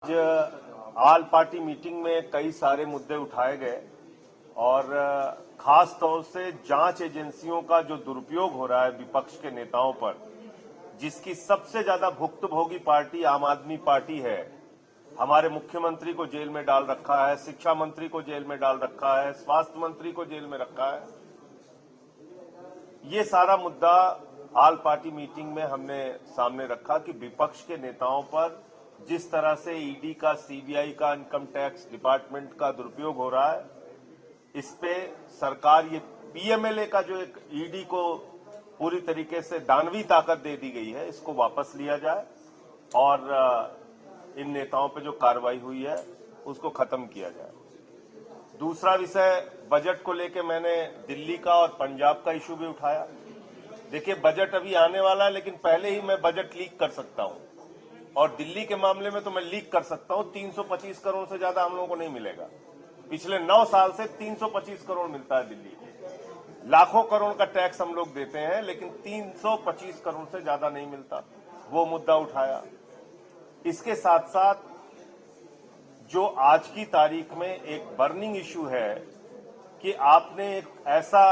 आज all party meeting में कई सारे मुद्दे उठाए गए और खास तौर से जांच एजेंसियों का जो दुरुपयोग हो रहा है विपक्ष के नेताओं पर, जिसकी सबसे ज्यादा भुक्तभोगी पार्टी आम आदमी पार्टी है। हमारे मुख्यमंत्री को जेल में डाल रखा है, शिक्षा मंत्री को जेल में डाल रखा है, स्वास्थ्य मंत्री को जेल में रखा है। ये सारा मुद्दा ऑल पार्टी मीटिंग में हमने सामने रखा कि विपक्ष के नेताओं पर जिस तरह से ईडी का, सीबीआई का, इनकम टैक्स डिपार्टमेंट का दुरुपयोग हो रहा है, इस पे सरकार ये पीएमएलए का जो एक ईडी को पूरी तरीके से दानवी ताकत दे दी गई है, इसको वापस लिया जाए और इन नेताओं पे जो कार्रवाई हुई है उसको खत्म किया जाए। दूसरा विषय, बजट को लेकर मैंने दिल्ली का और पंजाब का इशू भी उठाया। देखिए, बजट अभी आने वाला है, लेकिन पहले ही मैं बजट लीक कर सकता हूं और दिल्ली के मामले में तो मैं लीक कर सकता हूं। 325 करोड़ से ज्यादा हम लोगों को नहीं मिलेगा। पिछले 9 साल से 325 करोड़ मिलता है दिल्ली को। लाखों करोड़ का टैक्स हम लोग देते हैं, लेकिन 325 करोड़ से ज्यादा नहीं मिलता। वो मुद्दा उठाया। इसके साथ साथ जो आज की तारीख में एक बर्निंग इश्यू है कि आपने एक ऐसा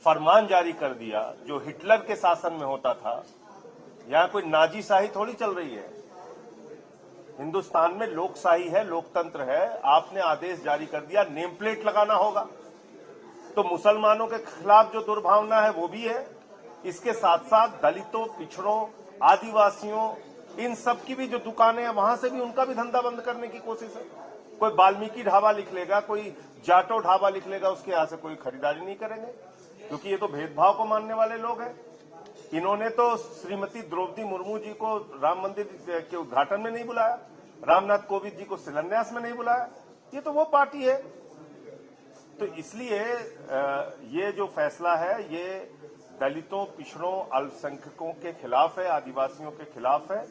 फरमान जारी कर दिया जो हिटलर के शासन में होता था। यहां कोई नाजीशाही थोड़ी चल रही है। हिंदुस्तान में लोकशाही है, लोकतंत्र है। आपने आदेश जारी कर दिया, नेम प्लेट लगाना होगा। तो मुसलमानों के खिलाफ जो दुर्भावना है वो भी है। इसके साथ साथ दलितों, पिछड़ों, आदिवासियों, इन सब की भी जो दुकानें हैं वहां से भी उनका भी धंधा बंद करने की कोशिश है। कोई वाल्मीकि ढाबा लिख लेगा, कोई जाटो ढाबा लिख लेगा, उसके यहां से कोई खरीदारी नहीं करेंगे, क्योंकि ये तो भेदभाव को मानने वाले लोग हैं। इन्होंने तो श्रीमती द्रौपदी मुर्मू जी को राम मंदिर के उद्घाटन में नहीं बुलाया, रामनाथ कोविंद जी को शिलान्यास में नहीं बुलाया। ये तो वो पार्टी है। तो इसलिए ये जो फैसला है ये दलितों, पिछड़ों, अल्पसंख्यकों के खिलाफ है, आदिवासियों के खिलाफ है।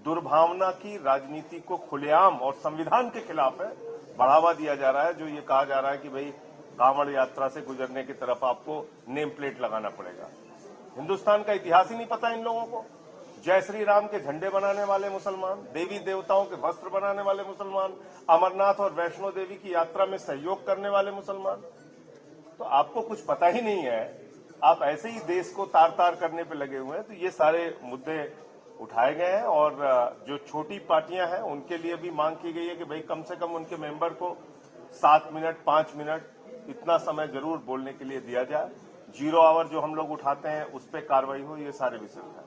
दुर्भावना की राजनीति को खुलेआम और संविधान के खिलाफ है। बढ़ावा दिया जा रहा है। जो ये कहा जा रहा है कि भाई कांवड़ यात्रा से गुजरने की तरफ आपको नेम प्लेट लगाना पड़ेगा। हिंदुस्तान का इतिहास ही नहीं पता इन लोगों को। जय श्री राम के झंडे बनाने वाले मुसलमान, देवी देवताओं के वस्त्र बनाने वाले मुसलमान, अमरनाथ और वैष्णो देवी की यात्रा में सहयोग करने वाले मुसलमान। तो आपको कुछ पता ही नहीं है। आप ऐसे ही देश को तार तार करने पे लगे हुए हैं। तो ये सारे मुद्दे उठाए गए हैं और जो छोटी पार्टियां हैं उनके लिए भी मांग की गई है कि भाई कम से कम उनके मेंबर को 7 मिनट, 5 मिनट इतना समय जरूर बोलने के लिए दिया जाए। 0 आवर जो हम लोग उठाते हैं उस पर कार्रवाई हो, ये सारे विषय उठाए।